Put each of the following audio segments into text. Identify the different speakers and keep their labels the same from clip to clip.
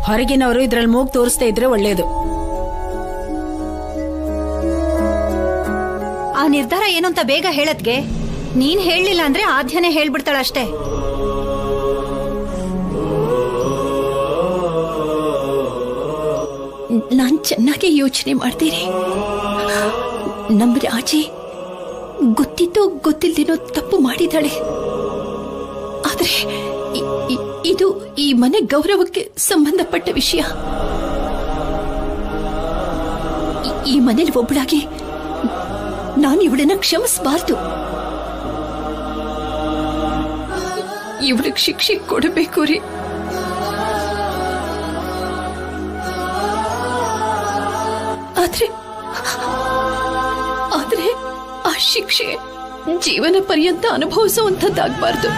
Speaker 1: ಹೊರಗಿನವರು ಇದ್ರಲ್ಲಿ ಮೂಗ್ ತೋರಿಸ್ತಾ ಇದ್ರೆ ಒಳ್ಳೇದು.
Speaker 2: ಆ ನಿರ್ಧಾರ ಏನು ಅಂತ ಬೇಗ ಹೇಳತ್ಗೆ. ನೀನ್ ಹೇಳಲಿಲ್ಲ ಅಂದ್ರೆ ಆದ್ಯನೇ ಹೇಳ್ಬಿಡ್ತಾಳಷ್ಟೇ.
Speaker 3: ನಾನ್ ಚೆನ್ನಾಗಿ ಯೋಚನೆ ಮಾಡ್ತೀನಿ. ನಮ್ಮ ರಾಜಿ ಗೊತ್ತಿದ್ದೋ ಗೊತ್ತಿಲ್ದೇನೋ ತಪ್ಪು ಮಾಡಿದಾಳೆ. ಆದ್ರೆ ಇದು ಈ ಮನೆ ಗೌರವಕ್ಕೆ ಸಂಬಂಧಪಟ್ಟ ವಿಷಯ. ಈ ಮನೇಲಿ ಒಬ್ಬಳಾಗಿ ನಾನು ಇವಳನ್ನ ಕ್ಷಮಿಸಬಾರ್ದು. ಇವಳಿಗೆ ಶಿಕ್ಷೆ ಕೊಡಬೇಕು ರೀ. ಆದ್ರೆ ಆ ಶಿಕ್ಷೆ ಜೀವನ ಪರ್ಯಂತ ಅನುಭವಿಸುವಂತದ್ದಾಗಬಾರ್ದು.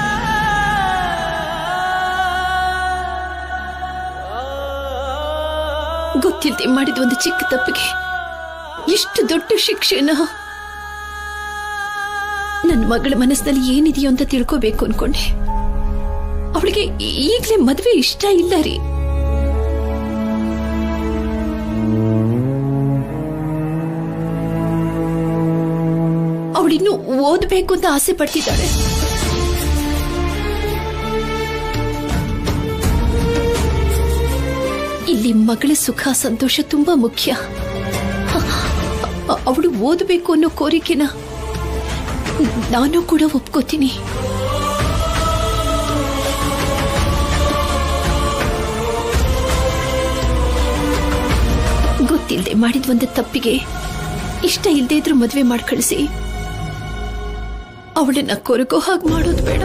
Speaker 3: ಗೊತ್ತಿಲ್ಲದೆ ಮಾಡಿದ ಒಂದು ಚಿಕ್ಕ ತಪ್ಪಿಗೆ ಇಷ್ಟು ದೊಡ್ಡ ಶಿಕ್ಷೆನ. ನನ್ನ ಮಗಳ ಮನಸ್ಸಿನಲ್ಲಿ ಏನಿದೆಯೋ ಅಂತ ತಿಳ್ಕೋಬೇಕು ಅನ್ಕೊಂಡೆ. ಅವಳಿಗೆ ಈಗ್ಲೇ ಮದ್ವೆ ಇಷ್ಟ ಇಲ್ಲ ರೀ. ಅವಳಿನ್ನು ಓದಬೇಕು ಅಂತ ಆಸೆ ಪಡ್ತಿದ್ದಾಳೆ. ಇಲ್ಲಿ ಮಗಳ ಸುಖ ಸಂತೋಷ ತುಂಬಾ ಮುಖ್ಯ. ಅವಳು ಓದಬೇಕು ಅನ್ನೋ ಕೋರಿಕೆನ ನಾನು ಕೂಡ ಒಪ್ಕೋತೀನಿ. ಗೊತ್ತಿಲ್ಲದೆ ಮಾಡಿದ ಒಂದು ತಪ್ಪಿಗೆ ಇಷ್ಟ ಇಲ್ಲದೆ ಇದ್ರೂ ಮದ್ವೆ ಮಾಡಿ ಕಳಿಸಿ ಅವಳನ್ನ ಕೊರಗೋ ಹಾಗೆ ಮಾಡೋದು ಬೇಡ.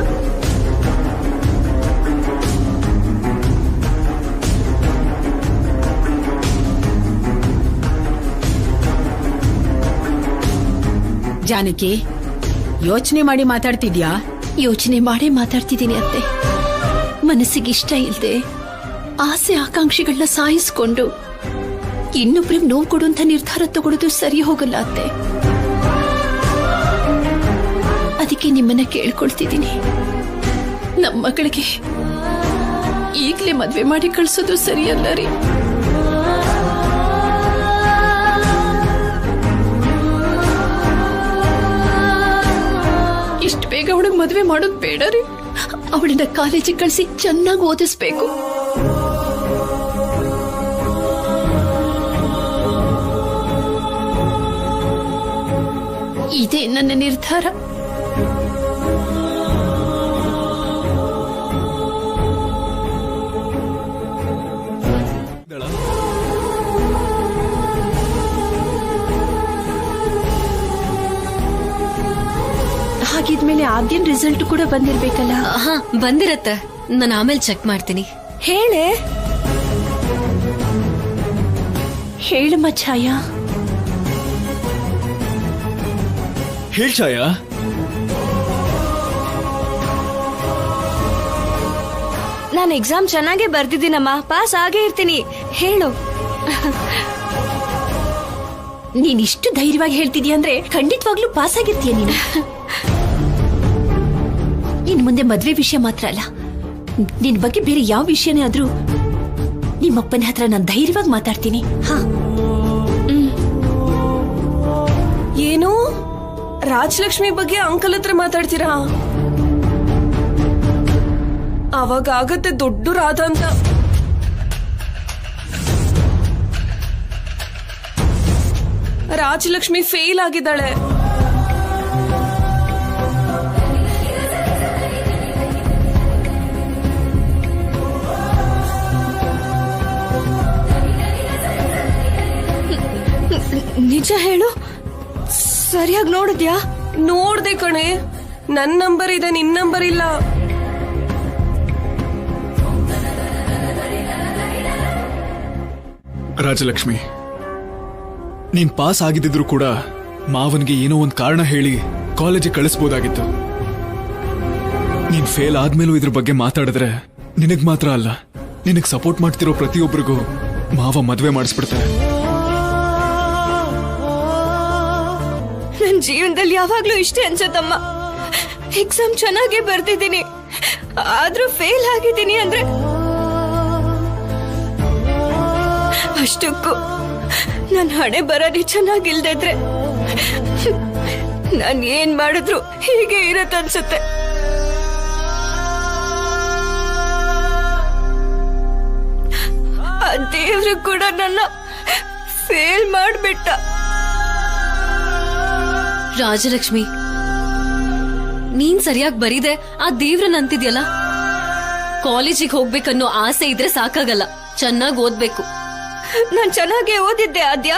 Speaker 1: ಜಾನಕಿ, ಯೋಚನೆ ಮಾಡಿ ಮಾತಾಡ್ತಿದ್ಯಾ?
Speaker 3: ಯೋಚನೆ ಮಾಡೇ ಮಾತಾಡ್ತಿದ್ದೀನಿ ಅತ್ತೆ. ಮನಸ್ಸಿಗೆ ಇಷ್ಟ ಇಲ್ಲದೆ ಆಸೆ ಆಕಾಂಕ್ಷೆಗಳನ್ನ ಸಾಯಿಸ್ಕೊಂಡು ಇನ್ನೊಬ್ರಿಗೆ ನೋವು ಕೊಡುವಂತ ನಿರ್ಧಾರ ತಗೊಳ್ಳೋದು ಸರಿ ಹೋಗಲ್ಲ ಅತ್ತೆ. ಅದಕ್ಕೆ ನಿಮ್ಮನ್ನ ಕೇಳ್ಕೊಳ್ತಿದ್ದೀನಿ, ನಮ್ಮ ಮಗಳಿಗೆ ಈಗ್ಲೇ ಮದ್ವೆ ಮಾಡಿ ಕಳ್ಸೋದು ಸರಿಯಲ್ಲ ರೀ. ಇಷ್ಟು ಬೇಗ ಅವಳಿಗೆ ಮದ್ವೆ ಮಾಡೋದು ಬೇಡ ರೀ. ಅವಳನ್ನ ಕಾಲೇಜಿಗೆ ಕಳಿಸಿ ಚೆನ್ನಾಗಿ ಓದಿಸ್ಬೇಕು. ಇದೇ ನನ್ನ ನಿರ್ಧಾರ. ಹಾಗಿದ್ಮೇಲೆ ಆದ್ಯನ್ ರಿಸಲ್ಟ್ ಕೂಡ ಬಂದಿರ್ಬೇಕಲ್ಲ?
Speaker 4: ಹಾ, ಬಂದಿರತ್ತೆ. ನಾನು ಆಮೇಲೆ ಚೆಕ್ ಮಾಡ್ತೀನಿ.
Speaker 3: ಹೇಳಮ್ಮ ಛಾಯಾ.
Speaker 5: ಹೇಳ್ ಛಾಯಾ.
Speaker 4: ನಾನು ಎಕ್ಸಾಮ್ ಚೆನ್ನಾಗೇ ಬರ್ದಿದ್ದೀನಮ್ಮ, ಪಾಸ್ ಆಗೇ ಇರ್ತೀನಿ. ಹೇಳು.
Speaker 3: ನೀನ್ ಇಷ್ಟು ಧೈರ್ಯವಾಗಿ ಹೇಳ್ತಿದ್ಯಾ ಅಂದ್ರೆ ಖಂಡಿತವಾಗ್ಲೂ ಪಾಸ್ ಆಗಿರ್ತೀಯ ನೀನು. ಇನ್ ಮುಂದೆ ಮದ್ವೆ ವಿಷಯ ಮಾತ್ರ ಅಲ್ಲ, ನಿನ್ ಬಗ್ಗೆ ಬೇರೆ ಯಾವ ವಿಷಯನೇ ಆದ್ರೂ ನಿಮ್ಮಪ್ಪನ ಹತ್ರ ನಾನು ಧೈರ್ಯವಾಗಿ ಮಾತಾಡ್ತೀನಿ. ಹಾ.
Speaker 6: ಏನು ರಾಜಲಕ್ಷ್ಮಿ ಬಗ್ಗೆ ಅಂಕಲ್ ಹತ್ರ ಮಾತಾಡ್ತೀರಾ? ಅವಾಗ ಆಗತ್ತೆ ದೊಡ್ಡ ರಾಧ ಅಂತ. ರಾಜಲಕ್ಷ್ಮಿ ಫೇಲ್ ಆಗಿದ್ದಾಳೆ.
Speaker 4: ನಿಜ ಹೇಳು, ಸರಿಯಾಗಿ ನೋಡಿದ್ಯಾ?
Speaker 6: ನೋಡ್ದೆ ಕಣೆ, ನನ್ ನಂಬರ್ ಇದೆ, ನಿನ್ ನಂಬರ್ ಇಲ್ಲ.
Speaker 5: ರಾಜಲಕ್ಷ್ಮಿ, ನೀನ್ ಪಾಸ್ ಆಗಿದ್ದಿದ್ರು ಕೂಡ ಮಾವನ್ಗೆ ಏನೋ ಒಂದ್ ಕಾರಣ ಹೇಳಿ ಕಾಲೇಜಿಗೆ ಕಳಿಸ್ಬೋದಾಗಿತ್ತು. ನೀನ್ ಫೇಲ್ ಆದ್ಮೇಲೂ ಇದ್ರ ಬಗ್ಗೆ ಮಾತಾಡಿದ್ರೆ ನಿನಗ್ ಮಾತ್ರ ಅಲ್ಲ, ನಿನಗ್ ಸಪೋರ್ಟ್ ಮಾಡ್ತಿರೋ ಪ್ರತಿಯೊಬ್ಬರಿಗೂ ಮಾವ ಮದ್ವೆ ಮಾಡಿಸ್ಬಿಡ್ತಾರೆ.
Speaker 4: ನನ್ ಜೀವನದಲ್ಲಿ ಯಾವಾಗ್ಲೂ ಇಷ್ಟೇ ಅನ್ಸತ್ತಮ್ಮ. ಎಕ್ಸಾಮ್ ಚೆನ್ನಾಗೇ ಬರ್ತಿದ್ದೀನಿ, ಆದ್ರೂ ಫೇಲ್ ಆಗಿದ್ದೀನಿ ಅಂದ್ರೆ ಅಷ್ಟಕ್ಕೂ ನನ್ನ ಹಣೆ ಬರನೇ ಚೆನ್ನಾಗಿಲ್ದಿದ್ರೆ ನಾನು ಏನ್ ಮಾಡಿದ್ರು ಹೀಗೆ ಇರತ್ತನ್ಸುತ್ತೆ. ಆ ದೇವ್ರು ಕೂಡ ನನ್ನ ಫೇಲ್ ಮಾಡ್ಬಿಟ್ಟ.
Speaker 7: ರಾಜಲಕ್ಷ್ಮಿ, ನೀನ್ ಸರಿಯಾಗಿ ಬರೀದೆ ಆ ದೇವ್ರನ್ನ ಅಂತಿದ್ಯಲ್ಲ. ಕಾಲೇಜಿಗೆ ಹೋಗ್ಬೇಕನ್ನೋ ಆಸೆ ಇದ್ರೆ ಸಾಕಾಗಲ್ಲ, ಚೆನ್ನಾಗಿ ಓದ್ಬೇಕು.
Speaker 4: ನಾನ್ ಚೆನ್ನಾಗೇ ಓದಿದ್ದೆ ಆದ್ಯ,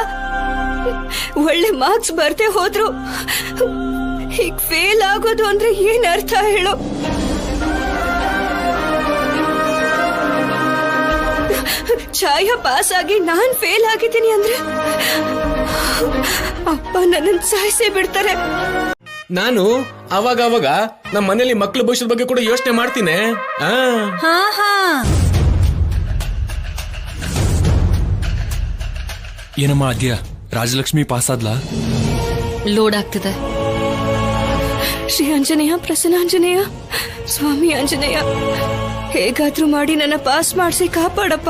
Speaker 4: ಒಳ್ಳೆ ಮಾರ್ಕ್ಸ್ ಬರ್ದೇ ಹೋದ್ರು ಹೀಗ್ ಫೇಲ್ ಆಗೋದು ಅಂದ್ರೆ ಏನ್ ಅರ್ಥ ಹೇಳು? ಛಾಯಾ ಪಾಸ್ ಆಗಿ ನಾನ್ ಫೇಲ್ ಆಗಿದ್ದೀನಿ ಅಂದ್ರೆ ಅಪ್ಪ ನನ್ನನ್ ಸಾಯಿಸೇ ಬಿಡ್ತಾರೆ.
Speaker 8: ನಾನು ಅವಾಗ ನಮ್ಮ ಮನೇಲಿ ಮಕ್ಳ ಭವಿಷ್ಯದ ಬಗ್ಗೆ ಕೂಡ ಯೋಚನೆ ಮಾಡ್ತೀನಿ.
Speaker 2: ಹಾ ಹಾ
Speaker 9: ಏನಮ್ಮ ಆದ್ಯ, ರಾಜಲಕ್ಷ್ಮಿ ಪಾಸ್ ಆದ್ಲಾ?
Speaker 7: ಲೋಡ್ ಆಗ್ತಿದೆ.
Speaker 4: ಶ್ರೀ ಆಂಜನೇಯ, ಪ್ರಸನ್ನಾಂಜನೇಯ, ಸ್ವಾಮಿ ಆಂಜನೇಯ, ಹೇಗಾದ್ರೂ ಮಾಡಿ ನನ್ನ ಪಾಸ್ ಮಾಡಿಸಿ ಕಾಪಾಡಪ್ಪ.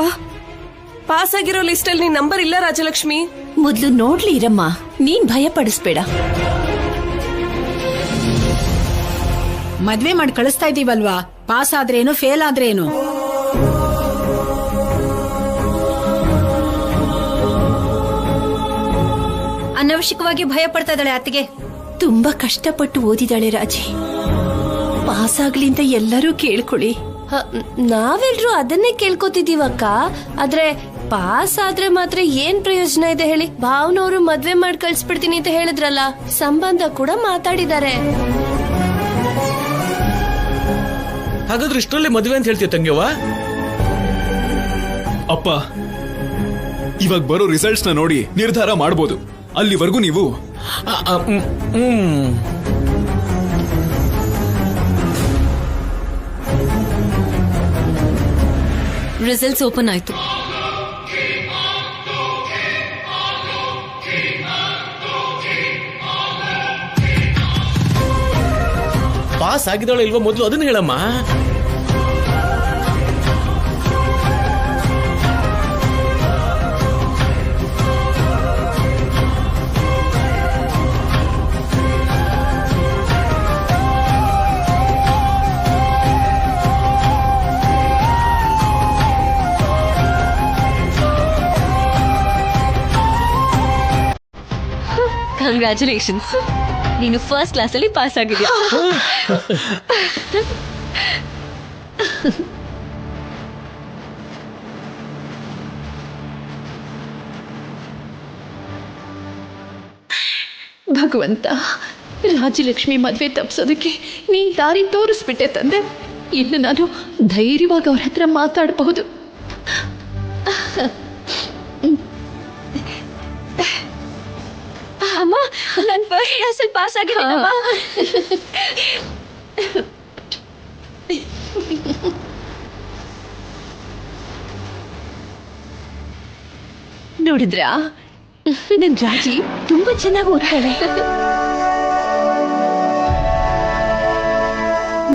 Speaker 6: ಪಾಸ್ ಆಗಿರೋ ಲಿಸ್ಟ್ ಅಲ್ಲಿ ನಿನ್ ನಂಬರ್ ಇಲ್ಲ ರಾಜಲಕ್ಷ್ಮಿ.
Speaker 3: ಮೊದ್ಲು ನೋಡ್ಲಿ ಇರಮ್ಮ, ನೀನ್ ಭಯ ಪಡಿಸ್ಬೇಡ.
Speaker 1: ಮದ್ವೆ ಮಾಡಿ ಕಳಿಸ್ತಾ ಇದೀವಲ್ವಾ, ಪಾಸ್ ಆದ್ರೇನು ಫೇಲ್ ಆದ್ರೇನು.
Speaker 2: ಅನವಶ್ಯಕವಾಗಿ ಭಯ ಪಡ್ತಾ ಇದ್ದಾಳೆ ಅತ್ತಿಗೆ.
Speaker 3: ತುಂಬಾ ಕಷ್ಟಪಟ್ಟು ಓದಿದಾಳೆ ರಾಜಿ. ಪಾಸ್ ಆಗ್ಲಿ ಅಂತ ಎಲ್ಲರೂ ಕೇಳ್ಕೊಳ್ಳಿ.
Speaker 4: ನಾವೆಲ್ರೂ ಅದನ್ನೇ ಕೇಳ್ಕೊತಿದೀವಕ್ಕ. ಆದ್ರೆ ಪಾಸ್ ಆದ್ರೆ ಮಾತ್ರ ಏನ್ ಪ್ರಯೋಜನ ಇದೆ ಹೇಳಿ? ಭಾವನವರು ಮದ್ವೆ ಮಾಡಿ ಕಳ್ಸ್ಬಿಡ್ತೀನಿ ಅಂತ ಹೇಳಿದ್ರಲ್ಲ, ಸಂಬಂಧ ಕೂಡ ಮಾತಾಡಿದ್ದಾರೆ.
Speaker 8: ಹಾಗಾದ್ರೆ ಇಷ್ಟರಲ್ಲೇ ಮದುವೆ ಅಂತ ಹೇಳ್ತೀಯ ತಂಗ್ಯವ್ವ?
Speaker 5: ಅಪ್ಪ, ಇವಾಗ ಬರೋ ರಿಸಲ್ಟ್ಸ್ ನ ನೋಡಿ ನಿರ್ಧಾರ ಮಾಡಬಹುದು. ಅಲ್ಲಿವರೆಗೂ ನೀವು
Speaker 7: ರಿಸಲ್ಟ್ಸ್ ಓಪನ್ ಆಯ್ತು.
Speaker 8: ಪಾಸ್ ಆಗಿದ್ದಾಳೆ ಇಲ್ವಾ ಮೊದಲು ಅದನ್ನ ಹೇಳಮ್ಮ.
Speaker 7: ಕಂಗ್ರ್ಯಾಚುಲೇಷನ್ಸ್, ನೀನು ಫಸ್ಟ್ ಕ್ಲಾಸ್ ಅಲ್ಲಿ ಪಾಸ್ ಆಗಿದ್ಯಾ.
Speaker 3: ಭಗವಂತ, ರಾಜಲಕ್ಷ್ಮಿ ಮದ್ವೆ ತಪ್ಸೋದಕ್ಕೆ ನೀ ದಾರಿ ತೋರಿಸ್ಬಿಟ್ಟೆ ತಂದೆ. ಇನ್ನು ನಾನು ಧೈರ್ಯವಾಗಿ ಅವ್ರ ಹತ್ರ ಮಾತಾಡಬಹುದು.
Speaker 4: ಅಮ್ಮ, ನನ್ ಫಸ್ಟ್ ಕ್ಲಾಸ್ ಅಲ್ಲಿ ಪಾಸ್ ಆಗಿದ್ದೀನಮ್ಮ.
Speaker 3: ನೋಡಿದ್ರಾ, ನನ್ ರಾಜಿ ತುಂಬಾ ಚೆನ್ನಾಗಿ ಓದ್ತಾಳೆ.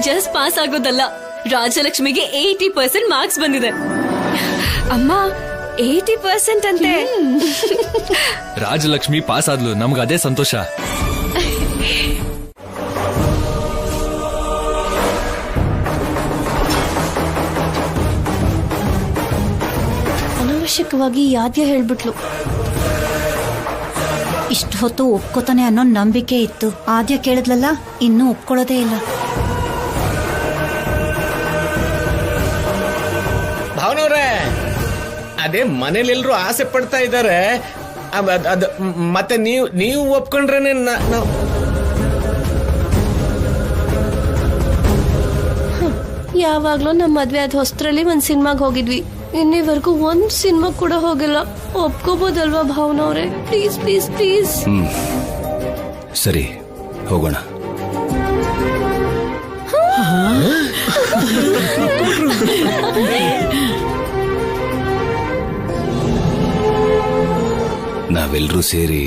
Speaker 7: ಜಸ್ಟ್ ಪಾಸ್ ಆಗೋದಲ್ಲ, ರಾಜಲಕ್ಷ್ಮಿಗೆ 80% ಮಾರ್ಕ್ಸ್ ಬಂದಿದೆ.
Speaker 4: ಅಮ್ಮ, 80% ಅಂತೆ.
Speaker 9: ರಾಜಲಕ್ಷ್ಮಿ ಪಾಸ್ ಆದ್ಲು, ನಮ್ಗೆ ಅದೇ ಸಂತೋಷ.
Speaker 2: ಅನವಶ್ಯಕವಾಗಿ ಯಾದ್ಯ ಹೇಳ್ಬಿಟ್ಲು. ಇಷ್ಟು ಹೊತ್ತು ಒಪ್ಕೋತಾನೆ ಅನ್ನೋ ನಂಬಿಕೆ ಇತ್ತು. ಆದ್ಯ ಕೇಳಿದ್ಲಲ್ಲ, ಇನ್ನೂ ಒಪ್ಕೊಳ್ಳೋದೇ ಇಲ್ಲ.
Speaker 8: ಭಾವನವ್ರೆ, ಅದೇ ಮನೇಲಿ ಎಲ್ರು ಆಸೆ ಪಡ್ತಾ ಇದ್ದಾರೆ. ಮತ್ತೆ ನೀವು ಒಪ್ಕೊಂಡ್ರೇನೆ ನಾವು.
Speaker 4: ಯಾವಾಗ್ಲೂ ನಮ್ಮ ಮದ್ವೆ ಆದ ಹೊಸದ್ರಲ್ಲಿ ಒಂದ್ ಸಿನಿಮಾಗ್ ಹೋಗಿದ್ವಿ. ಇನ್ನಿವರೆಗೂ ಒಂದ್ ಸಿನಿಮಾ ಕೂಡ ಹೋಗಿಲ್ಲ. ಒಪ್ಕೋಬೋದಲ್ವಾ ಭಾವನವ್ರೆ? Please please please.
Speaker 9: ಸರಿ, ಹೋಗೋಣ.
Speaker 10: ನಾವೆಲ್ಲರೂ ಸೇರಿ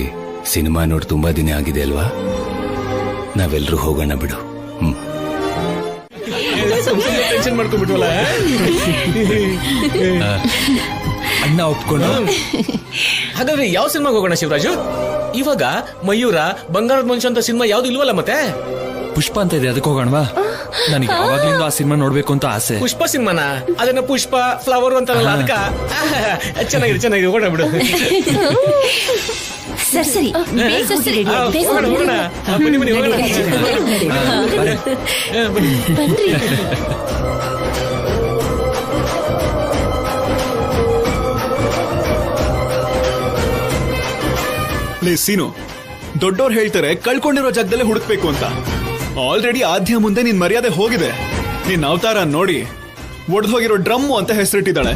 Speaker 10: ಸಿನಿಮಾ ನೋಡಿ ತುಂಬಾ ದಿನ ಆಗಿದೆ ಅಲ್ವಾ? ನಾವೆಲ್ಲರೂ ಹೋಗೋಣ ಬಿಡು.
Speaker 8: ಟೆನ್ಷನ್ ಮಾಡ್ಕೊಂಡ್ಬಿಟ್ವಲ್ಲ.
Speaker 9: ಅಣ್ಣ ಒಪ್ಕೊಂಡು
Speaker 8: ಹಾಗಾದ್ರೆ ಯಾವ ಸಿನಿಮಾಗೆ ಹೋಗೋಣ ಶಿವರಾಜು? ಇವಾಗ ಮಯೂರ, ಬಂಗಾರದ ಮನುಷ್ಯ ಅಂತ ಸಿನಿಮಾ ಯಾವ್ದು ಇಲ್ವಲ್ಲ ಮತ್ತೆ?
Speaker 9: ಪುಷ್ಪ ಅಂತ ಇದೆ, ಅದಕ್ಕೆ ಹೋಗೋಣವಾ? ನನಗೆ ಯಾವಾಗ್ಲಿಂದ ಆ ಸಿನಿಮಾ ನೋಡ್ಬೇಕು ಅಂತ ಆಸೆ.
Speaker 8: ಪುಷ್ಪ ಸಿನಿಮಾನ? ಅದನ್ನ ಪುಷ್ಪ ಫ್ಲವರ್ ಅಂತಾರಲ್ಲ ಅದಕ್ಕ? ಚೆನ್ನಾಗಿದೆ ಹೋಗೋಣ ಬಿಡು.
Speaker 3: ಸರಿ
Speaker 8: ಹೋಗೋಣ. ಬನ್ನಿ ಹೋಗೋಣ.
Speaker 5: ಲೇ ಸೀನು, ದೊಡ್ಡೋರು ಹೇಳ್ತಾರೆ ಕಳ್ಕೊಂಡಿರೋ ಜಾಗದಲ್ಲೇ ಹುಡುಕ್ಬೇಕು ಅಂತ. ಆಲ್ರೆಡಿ ಆದ್ಯ ಮುಂದೆ ನಿನ್ ಮರ್ಯಾದೆ ಹೋಗಿದೆ. ನಿನ್ ಅವತಾರ ನೋಡಿ ಒಡೆದು ಹೋಗಿರೋ ಡ್ರಮ್ಮು ಅಂತ ಹೆಸರಿಟ್ಟಿದ್ದಾಳೆ.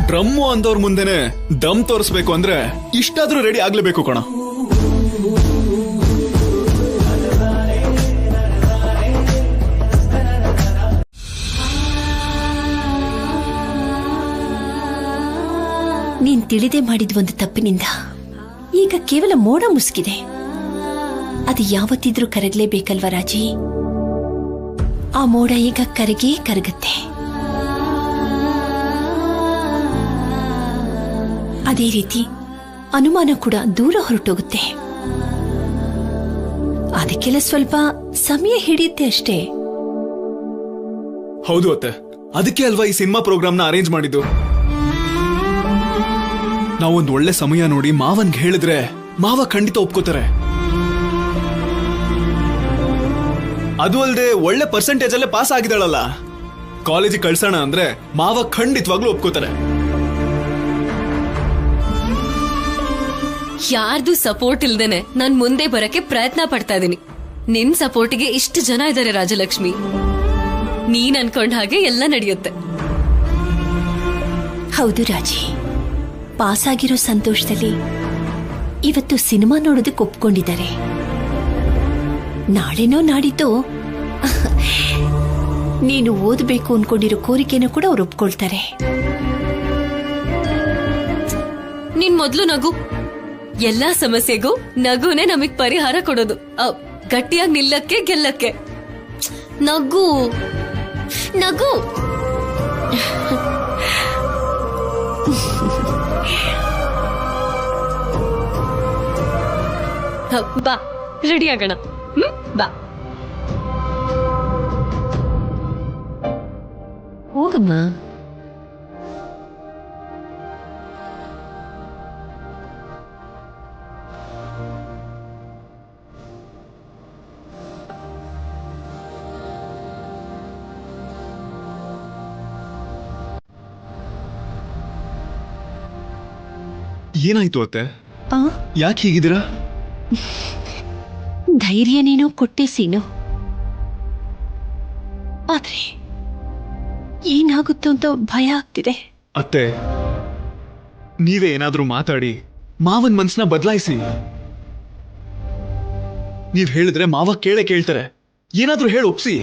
Speaker 5: ಡ್ರಮ್ಮು ಅಂದವ್ರ ಮುಂದೆನೆ ದಮ್ ತೋರಿಸ್ಬೇಕು ಅಂದ್ರೆ ಇಷ್ಟಾದ್ರೂ ರೆಡಿ ಆಗ್ಲೇಬೇಕು ಕಣ.
Speaker 3: ನೀನ್ ತಿಳಿದೇ ಮಾಡಿದ ಒಂದು ತಪ್ಪಿನಿಂದ ಈಗ ಕೇವಲ ಮೋಡ ಮುಸುಕಿದೆ. ಅದು ಯಾವತ್ತಿದ್ರೂ ಕರಗಲೇಬೇಕಲ್ವ ರಾಜಿ? ಆ ಮೋಡ ಈಗ ಕರಗತ್ತೆ. ಅದೇ ರೀತಿ ಅನುಮಾನ ಕೂಡ ದೂರ ಹೊರಟೋಗುತ್ತೆ. ಅದಕ್ಕೆಲ್ಲ ಸ್ವಲ್ಪ ಸಮಯ ಹಿಡಿಯುತ್ತೆ ಅಷ್ಟೇ.
Speaker 5: ಹೌದು ಅತ್ತೆ, ಅದಕ್ಕೆ ಅಲ್ವಾ ಈ ಸಿನಿಮಾ ಪ್ರೋಗ್ರಾಮ್ನ ಅರೇಂಜ್ ಮಾಡಿದ್ದು. ನಾವೊಂದು ಒಳ್ಳೆ ಸಮಯ ನೋಡಿ ಮಾವನ್ಗೆ ಹೇಳಿದ್ರೆ ಮಾವ ಖಂಡಿತ ಒಪ್ಕೋತಾರೆ. ಅದು ಅಲ್ಲದೆ ಒಳ್ಳೆ ಪರ್ಸೆಂಟೇಜ್ ಅಲ್ಲೇ ಪಾಸ್ ಆಗಿದ್ದಾಳಲ್ಲ, ಕಾಲೇಜಿಗೆ ಕಳ್ಸೋಣ ಅಂದ್ರೆ ಮಾವ ಖಂಡಿತವಾಗ್ಲೂ ಒಪ್ಕೋತಾರೆ.
Speaker 7: ಯಾರ್ದು ಸಪೋರ್ಟ್ ಇಲ್ದೇನೆ ನಾನ್ ಮುಂದೆ ಬರಕ್ಕೆ ಪ್ರಯತ್ನ ಪಡ್ತಾ ಇದೀನಿ. ನಿನ್ ಸಪೋರ್ಟಿಗೆ ಇಷ್ಟು ಜನ ಇದ್ದಾರೆ ರಾಜಲಕ್ಷ್ಮಿ. ನೀನ್ ಅನ್ಕೊಂಡ ಹಾಗೆ ಎಲ್ಲ ನಡೆಯುತ್ತೆ.
Speaker 3: ಹೌದು ರಾಜಿ, ಪಾಸ್ ಆಗಿರೋ ಸಂತೋಷದಲ್ಲಿ ಇವತ್ತು ಸಿನಿಮಾ ನೋಡೋದಕ್ಕೆ ಒಪ್ಕೊಂಡಿದ್ದಾರೆ. ನಾಳೆನೋ ನಾಡಿದ್ದು ನೀನು ಓದಬೇಕು ಅನ್ಕೊಂಡಿರೋ ಕೋರಿಕೆನೂ ಕೂಡ ಅವ್ರು ಒಪ್ಕೊಳ್ತಾರೆ.
Speaker 7: ನಿನ್ ಮೊದ್ಲು ನಗು. ಎಲ್ಲಾ ಸಮಸ್ಯೆಗೂ ನಗುನೇ ನಮಗ್ ಪರಿಹಾರ ಕೊಡೋದು. ಗಟ್ಟಿಯಾಗಿ ನಿಲ್ಲಕ್ಕೆ ಗೆಲ್ಲಕ್ಕೆ. ನಗು ನಗು. ಬಾ, ರೆಡಿ ಆಗೋಣ. ಬಾ
Speaker 3: ಹೋಗಮ್ಮ.
Speaker 5: ಏನಾಯ್ತು ಅತ್ತೆ? ಯಾಕೆ ಹೀಗಿದ್ದೀರಾ?
Speaker 3: ಧೈರ್ಯ ನೀನು ಕೊಟ್ಟೆ ಸೀನು, ಆದ್ರೆ ಏನಾಗುತ್ತೋ ಅಂತ ಭಯ ಆಗ್ತಿದೆ.
Speaker 5: ಅತ್ತೆ, ನೀವೇ ಏನಾದ್ರೂ ಮಾತಾಡಿ ಮಾವನ್ ಮನ್ಸನ್ನ ಬದಲಾಯಿಸಿ. ನೀವ್ ಹೇಳಿದ್ರೆ ಮಾವ ಕೇಳ್ತಾರೆ. ಏನಾದ್ರೂ ಹೇಳಿ ಒಪ್ಸಿ.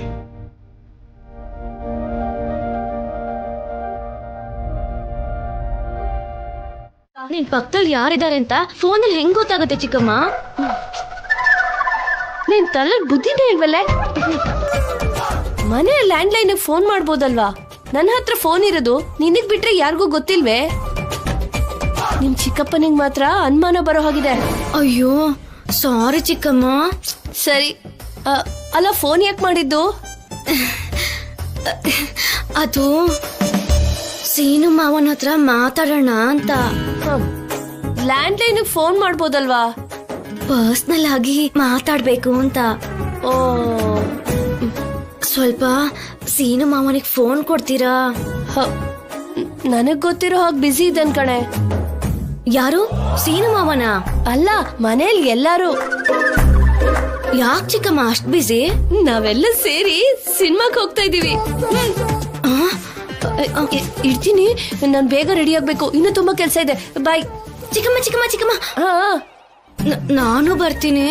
Speaker 4: ನಿನ್ ಪಕ್ಕದಲ್ಲಿ ಯಾರಿದ್ದಾರೆ ಅಂತ ಫೋನಲ್ಲಿ ಹೆಂಗ್ ಗೊತ್ತಾಗತ್ತೆ ಚಿಕ್ಕಮ್ಮ? ನಿನ್ ತಲೆ ಬುದ್ಧಿನೇ ಇಲ್ವಲ್ಲೇ? ಮನೆ ಲ್ಯಾಂಡ್ ಲೈನ್ ಫೋನ್ ಮಾಡ್ಬೋದಲ್ವಾ? ನನ್ನ ಹತ್ರ ಫೋನ್ ಇರೋದು ನಿನಗ್ ಬಿಟ್ರೆ ಯಾರಿಗೂ ಗೊತ್ತಿಲ್ವೇ? ನಿಮ್ ಚಿಕ್ಕಪ್ಪನಿಗೆ ಮಾತ್ರ ಅನುಮಾನ ಬರೋ ಹಾಗಿದೆ.
Speaker 2: ಅಯ್ಯೋ ಸಾರಿ ಚಿಕ್ಕಮ್ಮ.
Speaker 4: ಸರಿ, ಅಲ್ಲ ಫೋನ್ ಯಾಕೆ ಮಾಡಿದ್ದು?
Speaker 2: ಅದು ಸೀನು ಮಾವನ ಹತ್ರ ಮಾತಾಡೋಣ ಅಂತ.
Speaker 4: ಲ್ಯಾಂಡ್ ಲೈನ್ ಫೋನ್ ಮಾಡ್ಬೋದಲ್ವಾ?
Speaker 2: ಪರ್ಸನಲ್ ಆಗಿ ಮಾತಾಡ್ಬೇಕು ಅಂತ.
Speaker 4: ಓ,
Speaker 2: ಸ್ವಲ್ಪ ಸೀನು ಮಾವನಿಗೆ ಫೋನ್ ಕೊಡ್ತೀರಾ?
Speaker 4: ನನಗ್ ಗೊತ್ತಿರೋ ಹಾಗೆ ಬಿಸಿ ಇದ್ದನ್ ಕಣೆ.
Speaker 2: ಯಾರು? ಸೀನು ಮಾವನ?
Speaker 4: ಅಲ್ಲ, ಮನೇಲಿ ಎಲ್ಲಾರು.
Speaker 2: ಯಾಕೆ ಚಿಕ್ಕಮ್ಮ ಅಷ್ಟ್ ಬಿಸಿ?
Speaker 4: ನಾವೆಲ್ಲ ಸೇರಿ ಸಿನಿಮಾಕ್ ಹೋಗ್ತಾ ಇದೀವಿ. ಇಡ್ತೀನಿ, ನಾನ್ ಬೇಗ ರೆಡಿ ಆಗ್ಬೇಕು, ಇನ್ನು ತುಂಬಾ ಕೆಲ್ಸ ಇದೆ. ಬಾಯ್.
Speaker 2: ಚಿಕ್ಕಮ್ಮ ಚಿಕ್ಕಮ್ಮ ಚಿಕ್ಕಮ್ಮ. ನಾನು ಬರ್ತೀನಿ.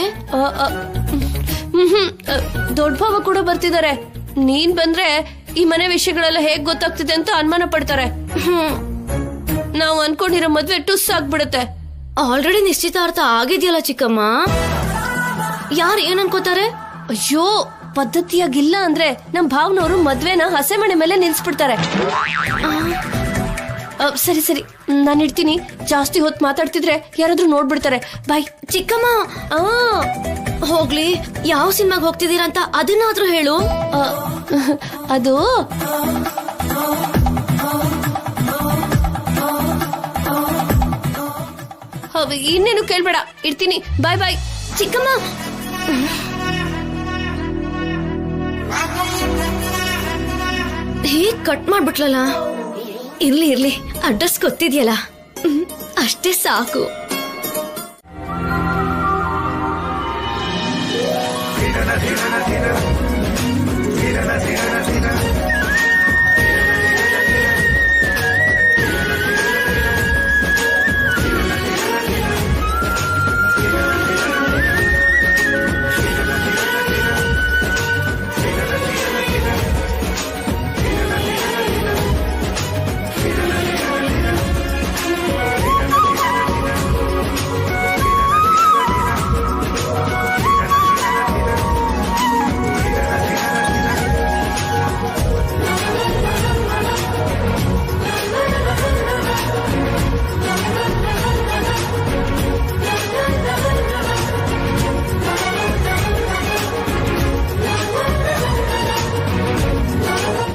Speaker 4: ದೊಡ್ಡ ಭಾವ ಕೂಡ ಬರ್ತಿದ್ದಾರೆ. ನೀನ್ ಬಂದ್ರೆ ಈ ಮನೆ ವಿಷಯಗಳೆಲ್ಲ ಹೇಗ್ ಗೊತ್ತಾಗ್ತಿದೆ ಅಂತ ಅನುಮಾನ ಪಡ್ತಾರೆ. ನಾವು ಅನ್ಕೊಂಡಿರೋ ಮದ್ವೆ ಟುಸ್ ಆಗ್ಬಿಡುತ್ತೆ.
Speaker 2: ಆಲ್ರೆಡಿ ನಿಶ್ಚಿತಾರ್ಥ ಆಗಿದ್ಯಲ್ಲ ಚಿಕ್ಕಮ್ಮ, ಯಾರು ಏನ್ ಅನ್ಕೋತಾರೆ?
Speaker 4: ಅಯ್ಯೋ, ಪದ್ಧತಿಯಾಗಿಲ್ಲ ಅಂದ್ರೆ ನಮ್ ಭಾವನವರು ಮದ್ವೆನ ಹಸೆ ಮನೆ ಮೇಲೆ ನಿಲ್ಸ್ಬಿಡ್ತಾರೆ. ಸರಿ ಸರಿ ನಾನು ಇಡ್ತೀನಿ. ಜಾಸ್ತಿ ಹೊತ್ತು ಮಾತಾಡ್ತಿದ್ರೆ ಯಾರಾದ್ರೂ ನೋಡ್ಬಿಡ್ತಾರೆ. ಬಾಯ್.
Speaker 7: ಚಿಕ್ಕಮ್ಮ ಹೋಗ್ಲಿ, ಯಾವ ಸಿನಿಮಾಗ್ ಹೋಗ್ತಿದ್ದೀರಾ ಅಂತ ಅದನ್ನಾದ್ರೂ ಹೇಳು.
Speaker 4: ಅದು ಇನ್ನೇನು ಕೇಳ್ಬೇಡ, ಇಡ್ತೀನಿ. ಬಾಯ್ ಬಾಯ್.
Speaker 7: ಚಿಕ್ಕಮ್ಮ ಹೀಗ್ ಕಟ್ ಮಾಡ್ಬಿಟ್ಲಲ್ಲ. ಇರ್ಲಿ ಇರ್ಲಿ, ಅಡ್ರೆಸ್ ಗೊತ್ತಿದ್ಯಲ್ಲ, ಅಷ್ಟೇ ಸಾಕು.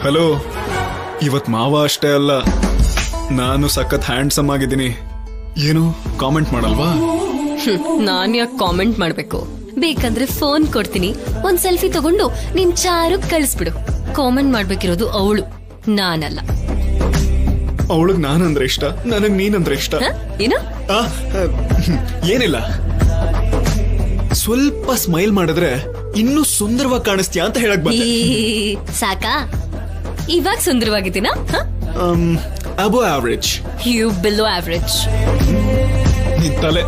Speaker 5: ಹಲೋ, ಇವತ್ ಮಾವ ಅಷ್ಟೇ ಅಲ್ಲ, ನಾನು ಸಖತ್ ಹ್ಯಾಂಡ್ಸಮ್ ಆಗಿದ್ದೀನಿ. ಏನು ಕಾಮೆಂಟ್ ಮಾಡಲ್ವಾ?
Speaker 7: ನಾನ್ ಯಾಕೆ ಕಾಮೆಂಟ್ ಮಾಡ್ಬೇಕು? ಬೇಕಂದ್ರೆ ಫೋನ್ ಕೊಡ್ತೀನಿ, ಒಂದ್ ಸೆಲ್ಫಿ ತಗೊಂಡು ನಿನ್ ಚಾರು ಕಳಿಸ್ಬಿಡು. ಕಾಮೆಂಟ್ ಮಾಡ್ಬೇಕಿರೋದು ಅವಳು, ನಾನಲ್ಲ.
Speaker 5: ಅವಳಿಗೆ ನಾನಂದ್ರೆ ಇಷ್ಟ, ನನಗ್ ನೀನಂದ್ರೆ ಇಷ್ಟ.
Speaker 7: ಏನು?
Speaker 5: ಏನಿಲ್ಲ, ಸ್ವಲ್ಪ ಸ್ಮೈಲ್ ಮಾಡಿದ್ರೆ ಇನ್ನೂ ಸುಂದರವಾಗಿ ಕಾಣಿಸ್ತೀಯಾ ಅಂತ ಹೇಳಕ್ ಬಂದೆ.
Speaker 7: ಸಾಕಾ? ಇವಾಗ ಸುಂದರವಾಗಿದ್ದೀನಾ?
Speaker 5: Above average.
Speaker 7: You below average.
Speaker 5: ನಿನ್ ತಲೆ.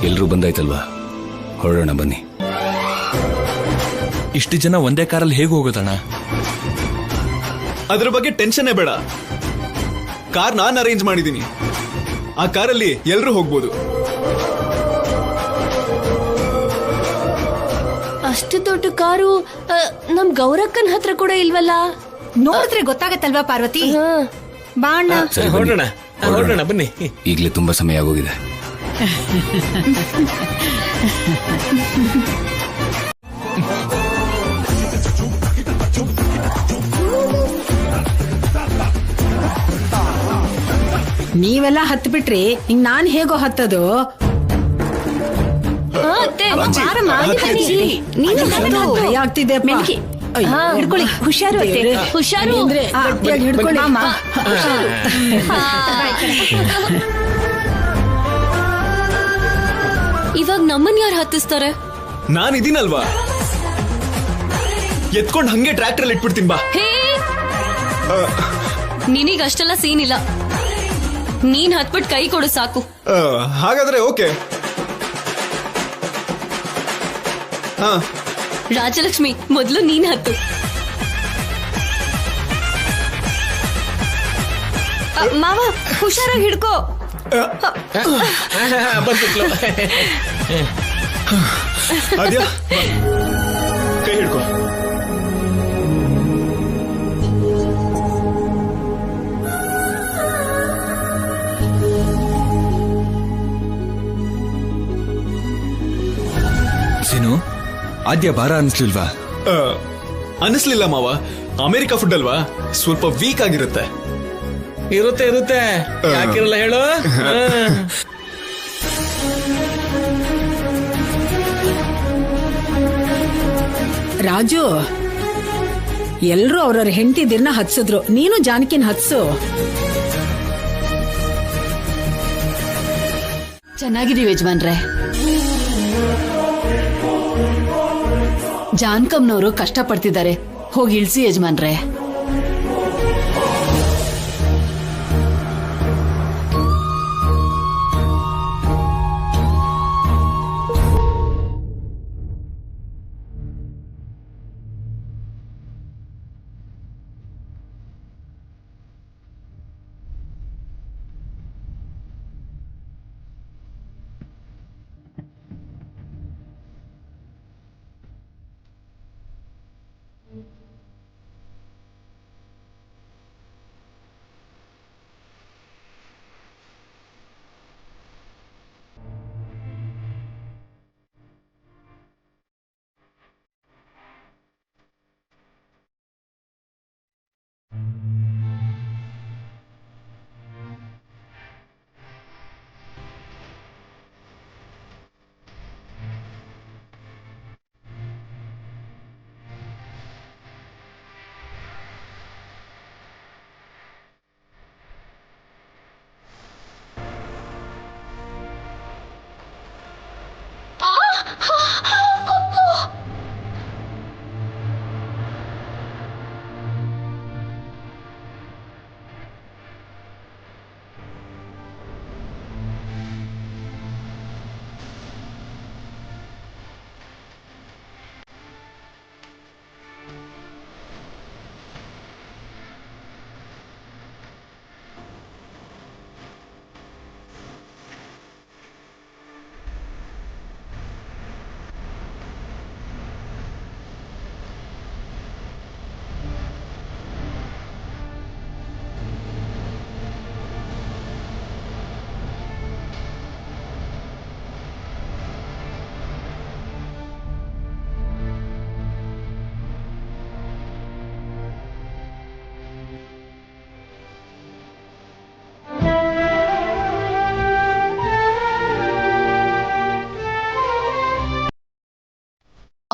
Speaker 10: ಎಲ್ರೂ ಬಂದಾಯ್ತಲ್ವಾ, ಹೊರಡೋಣ ಬನ್ನಿ.
Speaker 9: ಇಷ್ಟು ಜನ ಒಂದೇ ಕಾರಲ್ಲಿ ಹೇಗೆ ಹೋಗೋದಣ್ಣ?
Speaker 5: ಅದ್ರ ಬಗ್ಗೆ ಟೆನ್ಷನ್ ಬೇಡ, ಕಾರ್ ನಾನ್ ಅರೇಂಜ್ ಮಾಡಿದೀನಿ. ಆ ಕಾರಲ್ಲಿ ಎಲ್ರೂ ಹೋಗ್ಬೋದು.
Speaker 4: ಅಷ್ಟು ದೊಡ್ಡ ಕಾರು ನಮ್ ಗೌರಕ್ಕನ್ ಹತ್ರ ಕೂಡ ಇಲ್ವಲ್ಲ?
Speaker 1: ನೋಡಿದ್ರೆ ಗೊತ್ತಾಗತ್ತಲ್ವಾ ಪಾರ್ವತಿ? ಬಾಣ.
Speaker 10: ಸರಿ,
Speaker 8: ಹೊರಡೋಣ ಹೊರಡೋಣ ಬನ್ನಿ.
Speaker 10: ಈಗಲೇ ತುಂಬಾ ಸಮಯ ಆಗೋಗಿದೆ.
Speaker 1: ನೀವೆಲ್ಲ ಹತ್ ಬಿಟ್ರಿ, ಹಿಂಗ್ ನಾನ್ ಹೇಗೋ ಹತ್ತದು? ಭಯ ಆಗ್ತಿದೆ.
Speaker 3: ಹಿಡ್ಕೊಳ್ಳಿ, ಹುಷಾರು ಅತ್ತೆ.
Speaker 4: ಹುಷಾರು.
Speaker 1: ಗಟ್ಟಿಯಾಗಿ ಹಿಡ್ಕೊಳ್ಳಿ.
Speaker 7: ಇವಾಗ ನಮ್ಮನ್ ಯಾರು ಹತ್ತಿಸ್ತಾರೆ?
Speaker 5: ನಾನಿದ್ದೀನಲ್ವಾ, ಎತ್ಕೊಂಡ್ ಹಂಗೆ ಟ್ರ್ಯಾಕ್ಟರ್ ಅಲ್ಲಿ ಇಟ್ಬಿಡ್ತೀನಿ ಬಾ.
Speaker 7: ನಿನಗ್ ಅಷ್ಟೆಲ್ಲ ಸೀನ್ ಇಲ್ಲ, ನೀನ್ ಹತ್ಬಿಟ್ ಕೈ ಕೊಡು ಸಾಕು.
Speaker 5: ಹಾಗಾದ್ರೆ ಓಕೆ.
Speaker 7: ರಾಜಲಕ್ಷ್ಮಿ, ಮೊದ್ಲು ನೀನ್ ಹತ್ತು.
Speaker 2: ಮಾವ ಹುಷಾರಾಗಿ ಹಿಡ್ಕೋ.
Speaker 8: ಬಂದ್ಬಿಟ್ಲು.
Speaker 5: ಅದ್ಯಾ, ಕೈ ಹಿಡ್ಕೊ.
Speaker 9: ಸೀನು, ಆದ್ಯ ಭಾರ ಅನ್ಸ್ಲಿಲ್ವಾ?
Speaker 5: ಅನಿಸ್ಲಿಲ್ಲ ಮಾವ, ಅಮೆರಿಕಾ ಫುಡ್ ಅಲ್ವಾ, ಸ್ವಲ್ಪ ವೀಕ್ ಆಗಿರುತ್ತೆ.
Speaker 8: ಇರುತ್ತೆ ಇರುತ್ತೆ, ಯಾಕಿರಲ್ಲ ಹೇಳು.
Speaker 1: ರಾಜು, ಎಲ್ರೂ ಅವ್ರವ್ರ ಹೆಂಡತಿದಿರ್ನ ಹತ್ಸಿದ್ರು, ನೀನು ಜಾನಕಿನ್ ಹತ್ಸು.
Speaker 11: ಚೆನ್ನಾಗಿದೀವಿ ಯಜಮಾನ್ರೆ. ಜಾನ್ಕಮ್ನವರು ಕಷ್ಟ ಪಡ್ತಿದ್ದಾರೆ, ಹೋಗಿ ಇಳಿಸಿ ಯಜಮಾನ್ರೆ.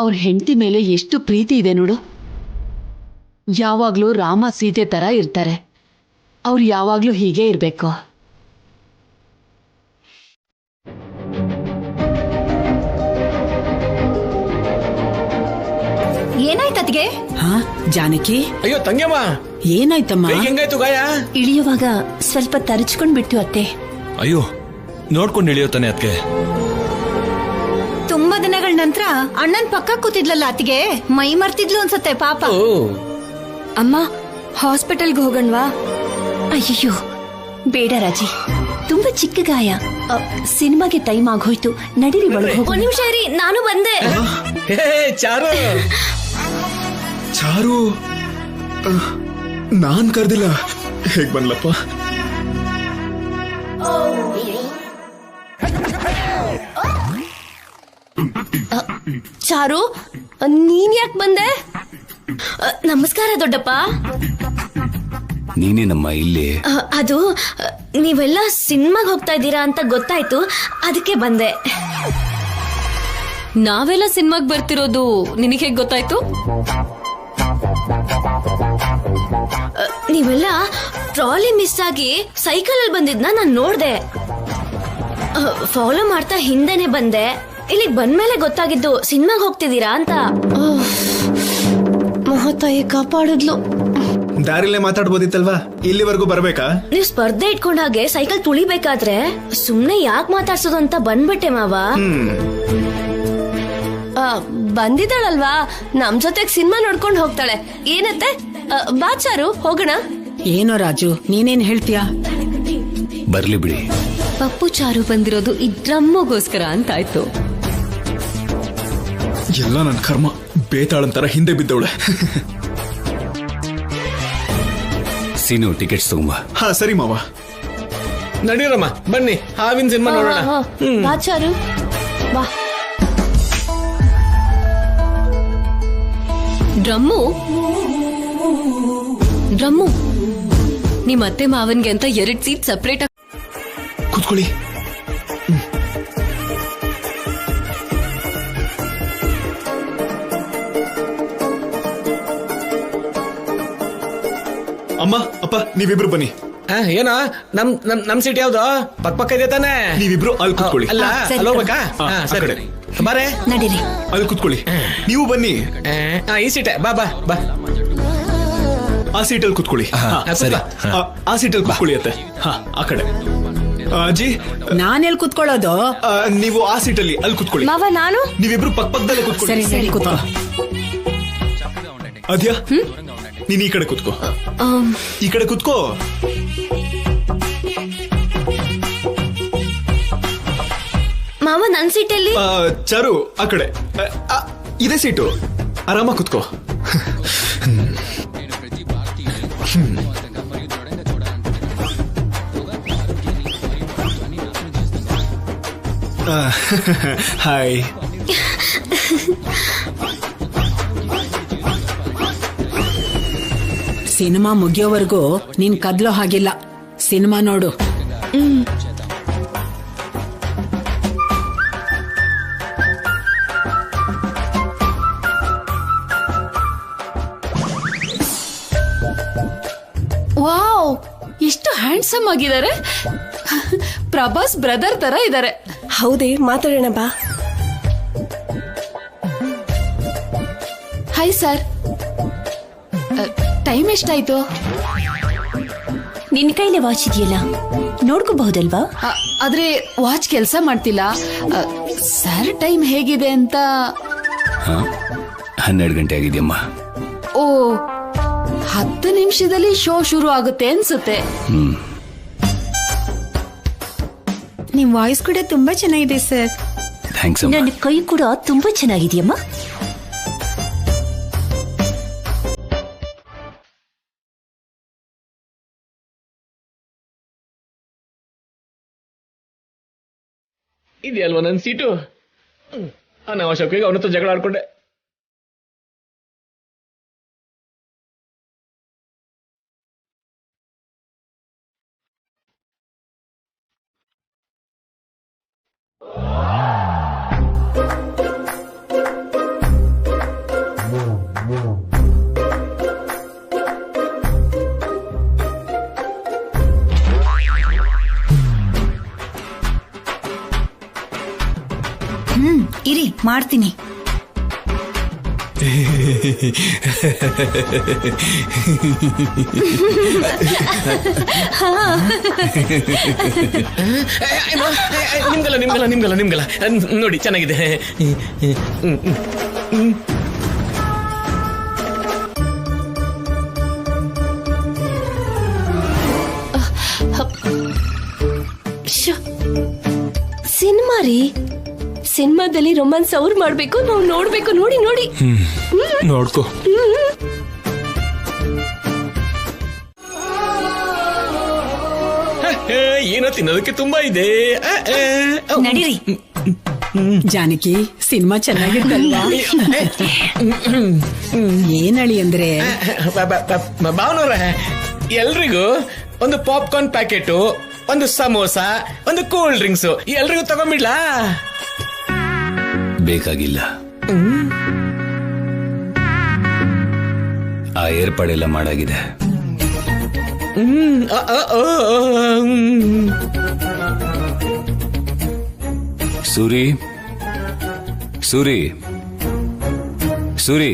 Speaker 11: ಅವ್ರ ಹೆಂಡತಿ ಮೇಲೆ ಎಷ್ಟು ಪ್ರೀತಿ ಇದೆ ನೋಡು. ಯಾವಾಗ್ಲೂ ರಾಮ ಸೀತೆ ತರ ಇರ್ತಾರೆ. ಅವ್ರು ಯಾವಾಗ್ಲೂ ಹೀಗೆ ಇರ್ಬೇಕು.
Speaker 2: ಏನಾಯ್ತದ್ಗೆ?
Speaker 1: ಹಾ ಜಾನಕಿ,
Speaker 8: ಅಯ್ಯೋ ತಂಗ್ಯಮ್ಮ,
Speaker 1: ಏನಾಯ್ತಮ್ಮ?
Speaker 8: ಹೆಂಗಾಯ್ತು ಗಾಯ?
Speaker 3: ಇಳಿಯುವಾಗ ಸ್ವಲ್ಪ ತರಚ್ಕೊಂಡ್ ಬಿಟ್ಟು ಅತ್ತೆ.
Speaker 9: ಅಯ್ಯೋ, ನೋಡ್ಕೊಂಡು ಇಳಿಯೋತಾನೆ ಅದಕ್ಕೆ.
Speaker 2: ತುಂಬಾ ದಿನಗಳ ನಂತರ ಅಣ್ಣನ್ ಪಕ್ಕ ಕೂತಿದ್ಲಲ್ಲ ಅತ್ತಿಗೆ, ಮೈ ಮರ್ತಿದ್ಲು ಅನ್ಸತ್ತೆ ಪಾಪ.
Speaker 4: ಅಮ್ಮ, ಹಾಸ್ಪಿಟಲ್ಗೆ ಹೋಗಣ್ವಾ?
Speaker 3: ಅಯ್ಯೋ ಬೇಡ ರಾಜಿ, ತುಂಬಾ ಚಿಕ್ಕ ಗಾಯ. ಸಿನಿಮಾಗೆ ಟೈಮ್ ಆಗೋಯ್ತು, ನಡೀರಿ ಒಳಗೆ ಹೋಗೋಣ.
Speaker 4: ಒಂದ್ ನಿಮಿಷ ಇರಿ, ನಾನು ಬಂದೆ.
Speaker 8: ಚಾರು
Speaker 5: ಚಾರು, ನಾನ್ ಕರ್ದಿಲ್ಲ. ಹೇಗ್ ಬಂದ್ಲಪ್ಪ?
Speaker 4: ಚಾರು, ನೀನ್ ಯಾಕೆ ಬಂದೆ? ನಮಸ್ಕಾರ ದೊಡ್ಡಪ್ಪ.
Speaker 10: ನೀನೇನಮ್ಮ ಇಲ್ಲಿ?
Speaker 4: ಅದು ನೀವೆಲ್ಲ ಸಿನಿಮಾಗ್ ಹೋಗ್ತಾ ಇದ್ದೀರಾ ಅಂತ ಗೊತ್ತಾಯ್ತು, ಅದಕ್ಕೆ ಬಂದೆ.
Speaker 7: ನಾವೆಲ್ಲ ಸಿನಿಮಾಗ್ ಬರ್ತಿರೋದು ನಿನಗೆ ಹೇಗ್ ಗೊತ್ತಾಯ್ತು?
Speaker 4: ನೀವೆಲ್ಲ ಟ್ರಾಲಿ ಮಿಸ್ ಆಗಿ ಸೈಕಲ್ ಅಲ್ಲಿ ಬಂದಿದ್ನ ನಾನ್ ನೋಡ್ದೆ. ಫಾಲೋ ಮಾಡ್ತಾ ಹಿಂದೆನೆ ಬಂದೆ. ಇಲ್ಲಿಗೆ ಬಂದ್ಮೇಲೆ ಗೊತ್ತಾಗಿದ್ದು ಸಿನಿಮಾಗ್ ಹೋಗ್ತಿದ್ದೀರಾ ಅಂತ. ಮಹಾತಾಯಿ ಕಾಪಾಡಿದ್ಲು.
Speaker 5: ದಾರಿಲೇ ಮಾತಾಡ್ಬೋದಿತ್ತಲ್ವಾ, ಇಲ್ಲಿವರೆಗೂ ಬರ್ಬೇಕಾ?
Speaker 4: ನೀವ್ ಸ್ಪರ್ಧೆ ಇಟ್ಕೊಂಡಾಗೆ ಸೈಕಲ್ ತುಳಿಬೇಕಾದ್ರೆ ಸುಮ್ನೆ ಯಾಕೆ ಮಾತಾಡ್ಸೋದು ಅಂತ ಬಂದ್ಬಿಟ್ಟೆ ಮಾವ. ಬಂದಿದ್ದಾಳಲ್ವಾ, ನಮ್ ಜೊತೆಗ್ ಸಿನಿಮಾ ನೋಡ್ಕೊಂಡು ಹೋಗ್ತಾಳೆ. ಏನತ್ತೆ, ಬಾಚಾರು ಹೋಗೋಣ.
Speaker 1: ಏನೋ ರಾಜು, ನೀನೇನ್ ಹೇಳ್ತೀಯಾ?
Speaker 10: ಬರ್ಲಿ ಬಿಡಿ.
Speaker 7: ಪಪ್ಪು ಚಾರು ಬಂದಿರೋದು ಈ ಡ್ರಮ್ಮಗೋಸ್ಕರ ಅಂತಾಯ್ತು.
Speaker 5: ಎಲ್ಲ ನನ್ ಕರ್ಮ. ಬೇತಾಳಂತರ ಹಿಂದೆ ಬಿದ್ದವಳೆ.
Speaker 10: ಸೀನು, ಟಿಕೆಟ್ಸ್ ತಗೊಂಬ.
Speaker 5: ಹಾ ಸರಿ ಮಾವ.
Speaker 8: ನಡೀರಮ್ಮ, ಬನ್ನಿ ಹಾವಿನ ಸಿನಿಮಾ ನೋಡೋಣ.
Speaker 4: ಬಾಚಾರು ಬಾ.
Speaker 7: ಡ್ರಮ್ಮು ನಿಮ್ ಅತ್ತೆ ಮಾವನ್ಗೆ ಅಂತ 2 ಸೀಟ್ ಸಪ್ರೇಟ್ ಆಗಿ
Speaker 5: ಕೂತ್ಕೊಳ್ಳಿ. ಅಮ್ಮ, ಅಪ್ಪ, ನೀವಿಬ್ರು ಬನ್ನಿ.
Speaker 8: ಏನ ನಮ್ ಸೀಟ್ ಯಾವ್ದು? ಪಕ್ಕ ಇದೆ ತಾನೆ?
Speaker 5: ನೀವಿಬ್ರು ಅಲ್ಲಿ ಕೂತ್ಕೊಳ್ಳಿ.
Speaker 8: ಅಲ್ಲ, ಅಲ್ಲಿ ಹೋಗ್ಬೇಕಾ? ಸರಿ, ಬಾರೆ
Speaker 2: ನಡೀರಿ.
Speaker 5: ಅಲ್ಲಿ ಕೂತ್ಕೊಳ್ಳಿ. ನೀವು ಬನ್ನಿ.
Speaker 8: ಈ ಸೀಟೆ, ಬಾ ಬಾ ಬಾ.
Speaker 5: ಆ ಸೀಟಲ್ಲಿ ಕೂತ್ಕೊಳ್ಳಿ.
Speaker 10: ಸರಿ.
Speaker 5: ಆ ಸೀಟಲ್ಲಿ ಕೂತ್ಕೊಳ್ಳಿ ಅತ್ತೆ. ಹಾ, ಆ ಕಡೆ. ಅಜ್ಜಿ,
Speaker 1: ನಾನೆಲ್ ಕೂತ್ಕೊಳ್ಳೋದು?
Speaker 5: ನೀವು ಆ ಸೀಟಲ್ಲಿ ಅಲ್ಲಿ ಕೂತ್ಕೊಳ್ಳಿ.
Speaker 4: ಮಾವ, ನಾನು?
Speaker 5: ನೀವಿಬ್ರು ಪಕ್ಕದಲ್ಲೇ ಕೂತ್ಕೊಳ್ಳಿ.
Speaker 1: ಸರಿ ಕೂತ್ಕೋ.
Speaker 5: ಅದ್ಯಾ, ನೀನ್ ಈ ಕಡೆ ಕೂತ್ಕೋ. ಈ ಕಡೆ ಕೂತ್ಕೋ.
Speaker 4: ಮಾವ, ನನ್ ಸೀಟಲ್ಲಿ?
Speaker 5: ಚಾರು, ಆ ಕಡೆ. ಇದೇ ಸೀಟು, ಆರಾಮಾಗಿ ಕೂತ್ಕೋ. ಹಾಯ್.
Speaker 1: ಸಿನಿಮಾ ಮುಗಿಯೋವರೆಗೂ ನೀನ್ ಕದ್ಲೋ ಹಾಗಿಲ್ಲ. ಸಿನಿಮಾ ನೋಡು.
Speaker 11: ವಾವ್, ಎಷ್ಟು ಹ್ಯಾಂಡ್ಸಮ್ ಆಗಿದ್ದಾರೆ. ಪ್ರಭಾಸ್ ಬ್ರದರ್ ತರ ಇದ್ದಾರೆ.
Speaker 6: ಹೌದೇ, ಮಾತಾಡೋಣ ಬಾ.
Speaker 11: Hi sir. ಟೈಮ್ ಎಷ್ಟಾಯ್ತು?
Speaker 3: ನಿನ್ ಕೈಲೇ ವಾಚ್ ಇದೆಯಲ್ಲ, ನೋಡ್ಕೋಬಹುದಲ್ವಾ?
Speaker 11: ಆದ್ರೆ ವಾಚ್ ಕೆಲಸ ಮಾಡ್ತಿಲ್ಲ. ಸರ್ ಟೈಮ್ ಹೇಗಿದೆ ಅಂತ.
Speaker 10: 12 ಗಂಟೆ ಆಗಿದೆಯಮ್ಮ.
Speaker 11: ಓ, 10 ನಿಮಿಷದಲ್ಲಿ ಶೋ ಶುರು ಆಗುತ್ತೆ ಅನ್ಸುತ್ತೆ.
Speaker 2: ನಿಮ್ ವಾಯ್ಸ್ ಕೂಡ ತುಂಬಾ ಚೆನ್ನಾಗಿದೆ ಸರ್.
Speaker 10: ಥ್ಯಾಂಕ್ಸ್.
Speaker 3: ನನ್ನ ಕೈ ಕೂಡ ತುಂಬಾ ಚೆನ್ನಾಗಿದೆಯಮ್ಮ.
Speaker 8: ಇದೆಯಲ್ವಾ ನನ್ನ ಸೀಟು? ಅನಾವಶ್ಯಕವಾಗಿ ಅವನ ಹತ್ರ ಜಗಳ ಆಡ್ಕೊಂಡೆ.
Speaker 2: ಇರಿ ಮಾಡ್ತೀನಿ.
Speaker 8: ನಿಮ್ಗಲ್ಲ ನೋಡಿ ಚೆನ್ನಾಗಿದೆ.
Speaker 4: ಸಿನಿಮಾ ರೀ, ಸಿನಿಮಾದಲ್ಲಿ ರೊಮ್ಯಾನ್ಸ್ ಅವ್ರು ಮಾಡ್ಬೇಕು, ನಾವು ನೋಡ್ಬೇಕು. ನೋಡಿ ನೋಡಿ
Speaker 9: ನೋಡ್ಕೋ.
Speaker 8: ಏನೋ ತಿನ್ನೋದಕ್ಕೆ ತುಂಬಾ ಇದೆ.
Speaker 2: ನಡೀರಿ.
Speaker 1: ಜಾನಕಿ, ಸಿನಿಮಾ ಚೆನ್ನಾಗಿತ್ತಲ್ವಾ? ಏನಳಿ ಅಂದ್ರೆ
Speaker 8: ಭಾವನವ್ರ, ಎಲ್ರಿಗೂ ಒಂದು ಪಾಪ್ಕಾರ್ನ್ ಪ್ಯಾಕೆಟು, ಒಂದು ಸಮೋಸ, ಒಂದು ಕೂಲ್ ಡ್ರಿಂಕ್ಸ್ ಎಲ್ರಿಗೂ ತಗೊಂಡ್ಬಿಡ್ಲಾ?
Speaker 10: ಬೇಕಾಗಿಲ್ಲ. ಆ ಏರ್ಪಾಡೆಲ್ಲ ಮಾಡಾಗಿದೆ. ಸೂರಿ ಸೂರಿ ಸೂರಿ,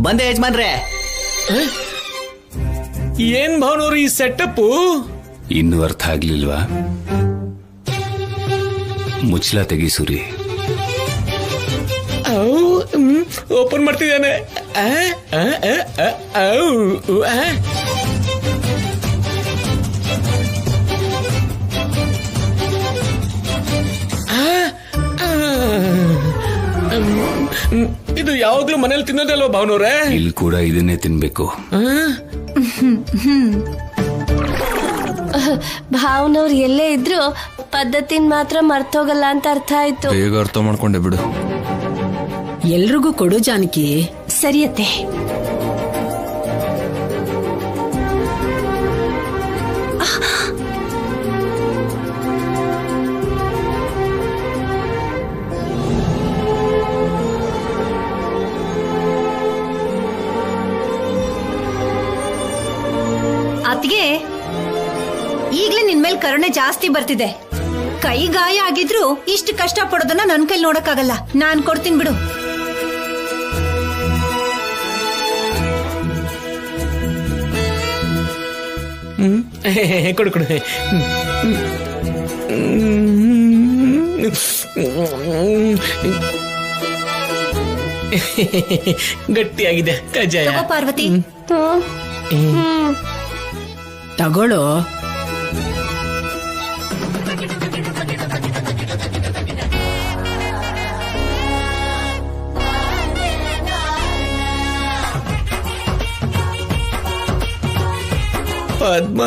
Speaker 12: ಬಂದೆ ಯಜಮಾನ್ರೆ.
Speaker 8: ಏನ್ ಭಾವನವ್ರು ಈ ಸೆಟಪ್?
Speaker 10: ಇನ್ನೂ ಅರ್ಥ ಆಗ್ಲಿಲ್ವಾ? ಮುಚ್ಚಲ ತೆಗಿ ಸೂರಿ.
Speaker 8: ಓಪನ್ ಮಾಡ್ತಿದ್ದಾನೆ. ಇದು ಯಾವಾಗ್ಲೂ ಮನೇಲಿ ತಿನ್ನೋದಲ್ವಾ ಭಾವನವ್ರೆ?
Speaker 10: ಇಲ್ಲಿ ಕೂಡ ಇದನ್ನೇ ತಿನ್ಬೇಕು.
Speaker 4: ಭಾವನವ್ರು ಎಲ್ಲೇ ಇದ್ರು ಪದ್ಧತಿನ ಮಾತ್ರ ಮರ್ತೋಗಲ್ಲ ಅಂತ ಅರ್ಥ ಆಯ್ತು.
Speaker 9: ಬೇಗ ಅರ್ಥ ಮಾಡ್ಕೊಂಡೆ ಬಿಡು.
Speaker 1: ಎಲ್ರಿಗೂ ಕೊಡು ಜಾನಕಿ.
Speaker 3: ಸರಿಯತ್ತೆ.
Speaker 2: ಅತ್ಗೆ, ಈಗ್ಲೇ ನಿನ್ ಮೇಲೆ ಕರುಣೆ ಜಾಸ್ತಿ ಬರ್ತಿದೆ. ಕೈ ಗಾಯ ಆಗಿದ್ರು ಇಷ್ಟು ಕಷ್ಟ ಪಡೋದನ್ನ ನನ್ ಕೈಲಿ ನೋಡಕ್ಕಾಗಲ್ಲ. ನಾನ್ ಕೊಡ್ತೀನಿ ಬಿಡು.
Speaker 8: ಕೊಡು ಕೊಡು. ಗಟ್ಟಿಯಾಗಿದೆ ಕಜ್ಜಾಯ.
Speaker 2: ಪಾರ್ವತಿ
Speaker 1: ತಗೊಳ್ಳೋ.
Speaker 8: ಪದ್ಮ,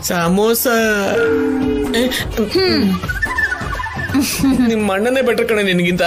Speaker 8: ಸಮೋಸ. ನಿಮ್ಮ ಅಣ್ಣನೇ ಬೆಟರ್ ಕಣೆ ನಿನಗಿಂತ.